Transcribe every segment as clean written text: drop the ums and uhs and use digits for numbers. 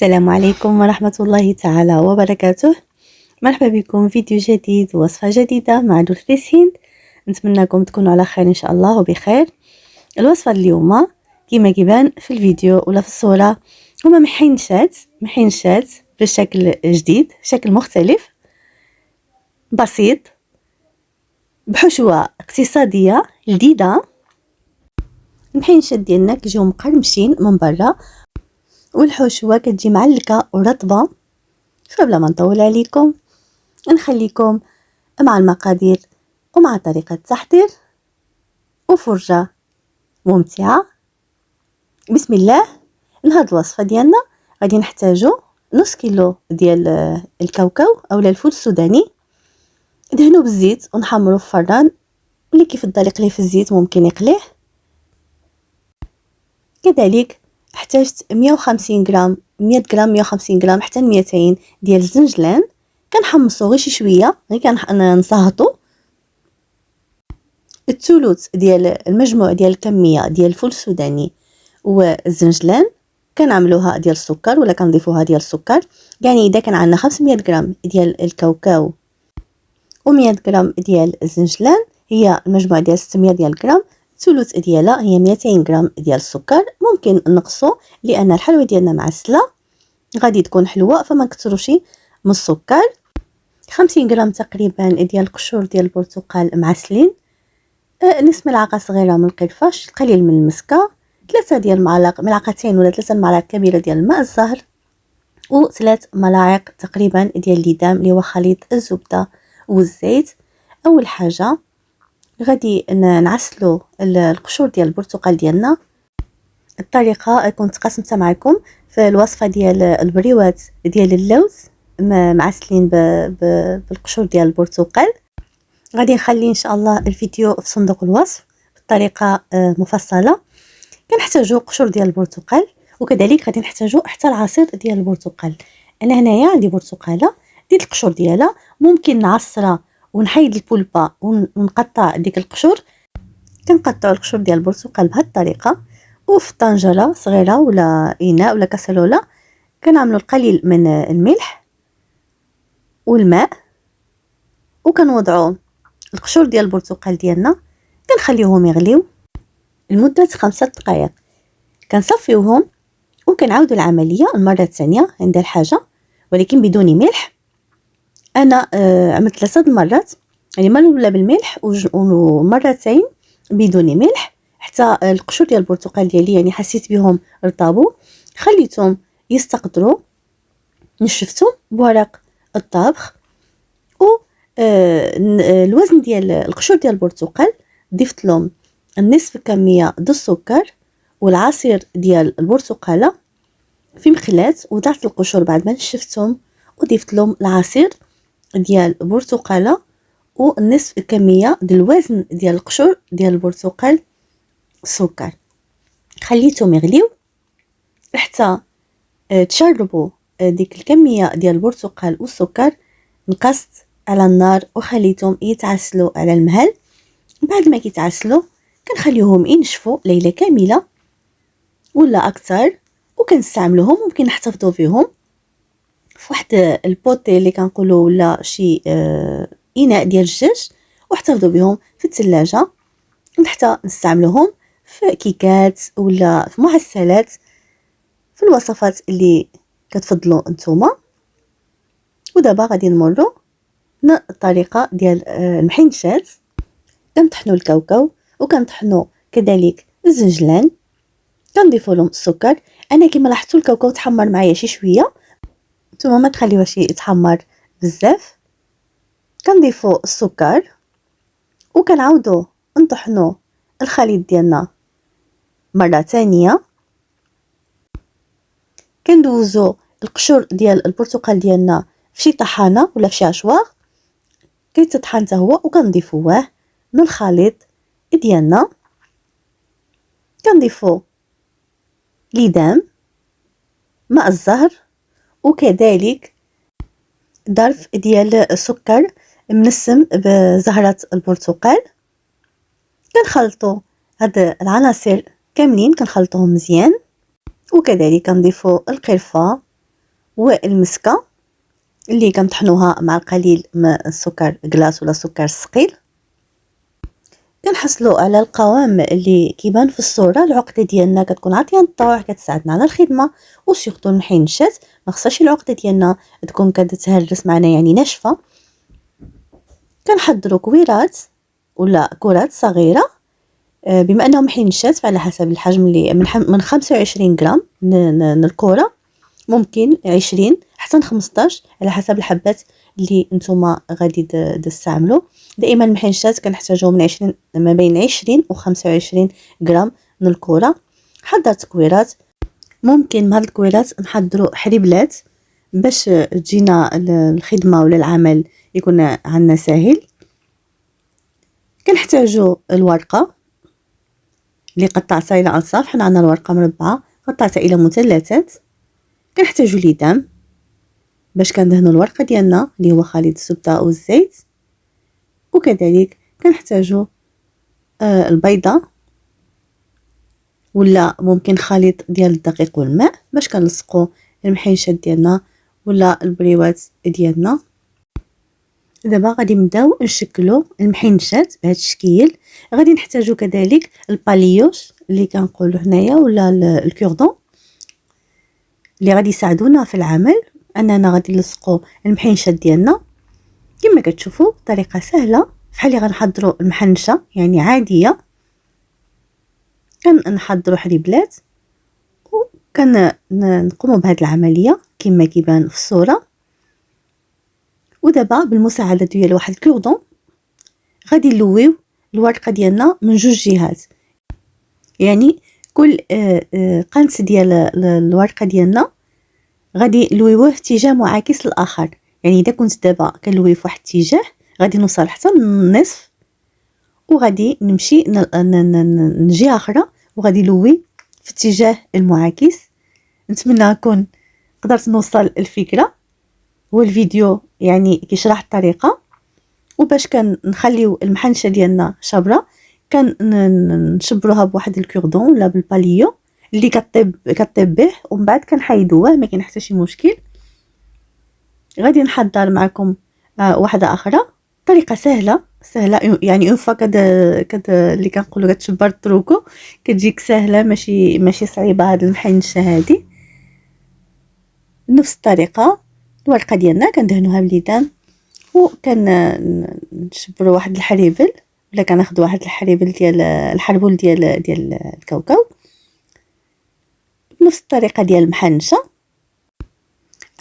السلام عليكم ورحمة الله تعالى وبركاته. مرحبا بكم في فيديو جديد ووصفة جديدة مع دولفيس هند. نتمنىكم تكونوا على خير إن شاء الله وبخير. الوصفة اليوم كما كيبان في الفيديو ولا في الصورة هما محينشات بشكل جديد، شكل مختلف بسيط بحشوة اقتصادية جديدة. المحينشات ديالنا كيجيو مقرمشين من برا والحشوة كتجي معلكة ورطبة. فبلا ما نطول عليكم نخليكم مع المقادير ومع طريقة التحضير وفرجة ممتعة. بسم الله. لهاد الوصفة ديالنا غادي نحتاجو نص كيلو ديال الكاوكاو اولا الفول السوداني، دهنو بالزيت ونحمرو في الفران، اللي كيفضل يقليه في الزيت ممكن يقليه. كذلك احتاجت 150 غرام 100 غرام 150 غرام حتى 200 ديال الزنجلان، كنحمصو غير شي شويه، غير كنصهطو الثلث ديال المجموع ديال الكميه ديال الفول السوداني والزنجلان. كنعملوها ديال السكر ولا كنضيفوها ديال السكر، يعني اذا كان عندنا 500 غرام ديال الكاوكاو و100 غرام ديال الزنجلان هي المجموع ديال 600 ديال الغرام، الثلث ديالها هي 200 غرام ديال السكر. ممكن نقصو لان الحلوه ديالنا معسله غادي تكون حلوه فما نكثروش من السكر. 50 غرام تقريبا ديال القشور ديال البرتقال معسلين، نصف ملعقه صغيره من القرفه، قليل من المسكه، 3 ديال ملعقتين ولا 3 ملاعق كبيره ديال الماء الزهر، و3 ملاعق تقريبا ديال الليدام اللي هو خليط الزبده والزيت. اول حاجه غادي نعسلو القشور ديال البرتقال ديالنا. الطريقه كنت قسمتها معكم في الوصفه ديال البريوات ديال اللوز معسلين بالقشور ديال البرتقال. غادي نخلي ان شاء الله الفيديو في صندوق الوصف بطريقه مفصله. كنحتاجو قشور ديال البرتقال، وكذلك غادي نحتاجو حتى العصير ديال البرتقال. انا هنايا عندي برتقاله ديال القشور ديالها، ممكن نعصرها ونحيد البولبه ونقطع ديك القشور. كنقطعوا القشور ديال البرتقال بهذه الطريقه، وفي طنجره صغيره ولا اناء ولا كاسرونه كنعملوا القليل من الملح والماء، وكنوضعوا القشور ديال البرتقال ديالنا كنخليوهم يغليو لمده 5 دقائق. كنصفيوهم وكنعاودوا العمليه المره الثانيه عند الحاجه، ولكن بدون ملح. انا عملت 3 مرات، يعني مره الاولى بالملح ومرتين بدون ملح، حتى القشور ديال البرتقال ديالي يعني حسيت بهم رطبوا، خليتهم يستقطروا، نشفتهم بورق الطبخ. و الوزن ديال القشور ديال البرتقال ضفت لهم النصف كميه ديال السكر والعصير ديال البرتقاله في مقلاة، وضعت القشور بعد ما نشفتهم وضفت لهم العصير ديال البرتقاله ونصف كميه ديال الوزن ديال القشور ديال البرتقال السكر. خليتهم يغليو حتى تشربوا ديك الكميه ديال البرتقال والسكر. نقصت على النار وخليتهم يتعسلوا على المهل. بعد ما كيتعسلوا كنخليوهم ينشفوا ليله كامله ولا اكثر، وكنستعملوهم. ممكن نحتفظوا فيهم في واحد البوطي اللي كنقولوا ولا شي اناء ديال الدجاج، واحتفظوا بهم في الثلاجه حتى نستعملوهم في كيكات ولا في معسلات، في الوصفات اللي كتفضلوا نتوما. ودابا غادي نمروا الطريقه ديال المحينشات. كنطحنوا الكاوكاو وكنطحنوا كذلك الزنجلان، كنضيفوا لهم السكر. انا كما لاحظتوا الكاوكاو تحمر معايا شي شويه، نتوما ما تخليوهش يتحمر بزاف. كنضيفوا السكر وكنعاودوا نطحنوا الخليط ديالنا مره ثانيه. كندوزوا القشور ديال البرتقال ديالنا في شي طحانه ولا في شي اشواغ كيتطحن حتى هو، وكنضيفوه من الخليط ديالنا. كنضيفوا ليدام، ماء الزهر، وكذلك ظرف ديال السكر منسم بزهرة البرتقال. كنخلطوا هاد العناصر كاملين، كنخلطوهم مزيان، وكذلك كنضيفوا القرفة والمسكه اللي كنطحنوها مع القليل من السكر كلاص ولا سكر ثقيل. كنحصلوا على القوام اللي كيبان في الصوره. العقده ديالنا كتكون عاطيه الطوع، كتساعدنا على الخدمه، وسيرتو المحينشات ما خصهاش العقده ديالنا تكون كتهرس معنا يعني ناشفه. كنحضروا كويرات ولا كرات صغيره بما انهم محينشات فعلى حسب الحجم اللي من 25 غرام الكره، ممكن 20 حتى 15 على حسب الحبات اللي نتوما غادي تستعملوا. دائما المحينشات كنحتاجوا من 20 ما بين 20 و 25 غرام من الكره. حضرت كويرات، ممكن مع الكويرات نحضروا حريبلات باش تجينا الخدمه ولا العمل يكون عندنا سهل. كنحتاجوا الورقه اللي قطعتها الى انصاف، حنا عندنا الورقه مربعه قطعتها الى مثلثات. كنحتاجوا ليدام باش كندهنوا الورقه ديالنا اللي هو خليط الزبده والزيت، وكذلك كنحتاجوا البيضه ولا ممكن خليط ديال الدقيق والماء باش كنلصقوا المحينشات ديالنا ولا البريوات ديالنا. دابا غادي نبداو نشكلوا المحينشات بهذا الشكل. غادي نحتاجوا كذلك الباليوش اللي كنقولوا هنايا ولا الكوردون اللي غادي يساعدونا في العمل اننا غادي نلصقوا المحينشات ديالنا. كما كتشوفوا طريقه سهله بحال اللي غنحضروا المحنشه يعني عاديه. كنحضروا حليبلات وكنقوموا بهذه العمليه كما كيبان في الصوره. ودابا بالمساعده ديال واحد الكوردون غادي نلويو الورقه ديالنا من جوج جهات، يعني كل قنت ديال الورقه ديالنا غادي نلويوه في اتجاه معاكس للاخر. يعني اذا كنت دابا كنلوي في واحد الاتجاه غادي نوصل حتى النصف وغادي نمشي لجهه اخرى وغادي نلوي في اتجاه المعاكس. نتمنى نكون قدرت نوصل الفكره والفيديو يعني كيشرح الطريقه. وباش كنخليو المحنشه ديالنا شابره كنشبروها بواحد الكوردون ولا بالباليو اللي كطيب به، ومن بعد كنحيدوه ما كاين حتى شي مشكل. غادي نحضر معكم واحده اخرى طريقه سهله يعني اون فوا اللي كنقولوا كتشبر التروكو كتجيك سهله ماشي صعيبه. هاد المحنشه هادي نفس الطريقه. الورقه ديالنا كندهنوها بالليدان نشبروا واحد الحريبل ولا كناخذ واحد الحريبل ديال الحربول ديال الكاوكاو بنفس الطريقه ديال المحنشه.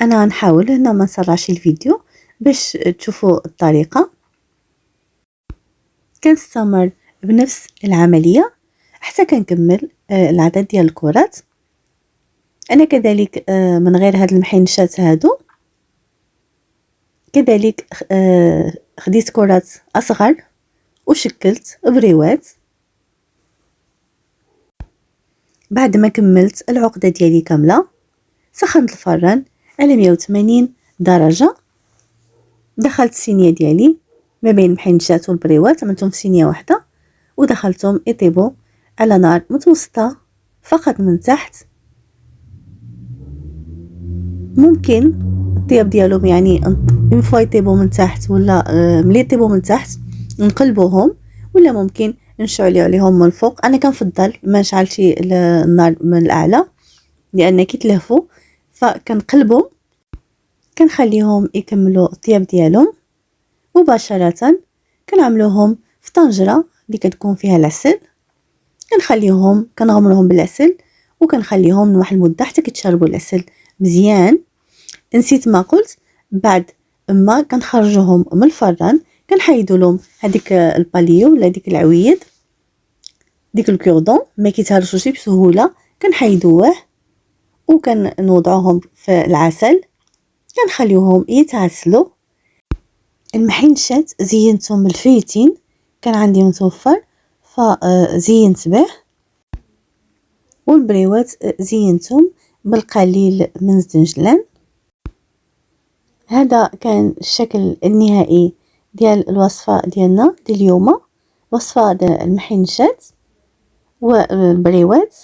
انا نحاول هنا ما نسرعش الفيديو باش تشوفوا الطريقه. كنستمر بنفس العمليه حتى كنكمل العدد ديال الكرات. انا كذلك من غير هاد المحنشات هادو كذلك خديت كرات اصغر وشكلت بريوات. بعد ما كملت العقده ديالي كامله سخنت الفران على 180 درجه. دخلت الصينيه ديالي ما بين المحنشات والبريوات، عملتهم في صينيه واحده ودخلتهم يطيبوا على نار متوسطه فقط من تحت. ممكن الطياب ديالهم يعني اون فوا يطيبوا من تحت ولا ملي يطيبوا من تحت نقلبوهم، ولا ممكن نشعلوا عليهم من الفوق. انا كنفضل ما نشعلش النار من الاعلى لان كيتلهفوا، فكنقلبهم كنخليهم يكملوا الطياب ديالهم. مباشره كنعملوهم في طنجره اللي كتكون فيها العسل، كنغمرهم بالعسل وكنخليهم لواحد المده حتى كيتشربوا العسل مزيان. نسيت ما قلت، بعد ما كنخرجوهم من الفران كنحيدوا لهم هذيك الباليو ولا ديك العويد ديك الكوردون ما كيتهرشوش بسهوله. كنحيدوه وكنوضعوهم في العسل كنخليوهم يتعسلوا. المحنشات زينتهم بالفيتين كان عندي متوفر فزينت به، والبريوات زينتهم بالقليل من الزنجلان. هذا كان الشكل النهائي ديال الوصفه ديالنا ديال اليوم، وصفه المحنشات والبريوات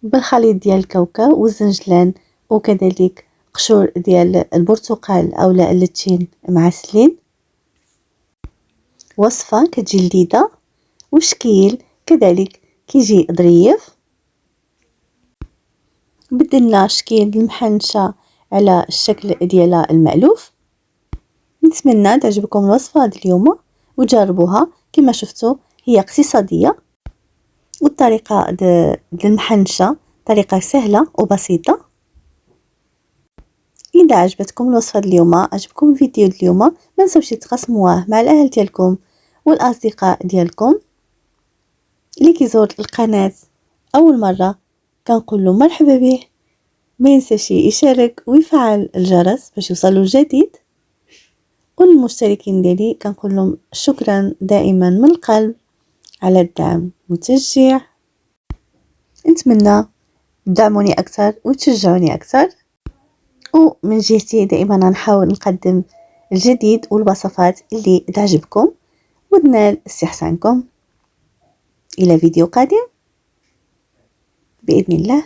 بالخليط ديال الكاوكاو والزنجلان وكذلك قشور ديال البرتقال اولا اللتين معسلين. وصفة كتجي لذيذة وشكيل كذلك كيجي ظريف. بدلنا شكيل المحنشة على الشكل ديالها المألوف. نتمنى تعجبكم الوصفة هاد اليوم وجربوها. كما شفتوا هي اقتصادية، والطريقة ديال المحنشة طريقة سهلة وبسيطة. إذا عجبتكم الوصفة اليوم، عجبكم الفيديو اليوم، ما تنسوش تقسموه مع الأهل ديالكم والأصدقاء ديالكم. اللي كيزور القناة أول مرة كنقول له مرحبا به، ما ينساش يشارك ويفعل الجرس باش يوصلوا الجديد. والمشتركين ديالي كنقول لهم شكرا دائما من القلب على الدعم والتشجيع. نتمنى تدعموني أكثر وتشجعوني أكثر، ومن جهتي دائما نحاول نقدم الجديد والوصفات اللي تعجبكم وتنال استحسانكم. إلى فيديو قادم بإذن الله.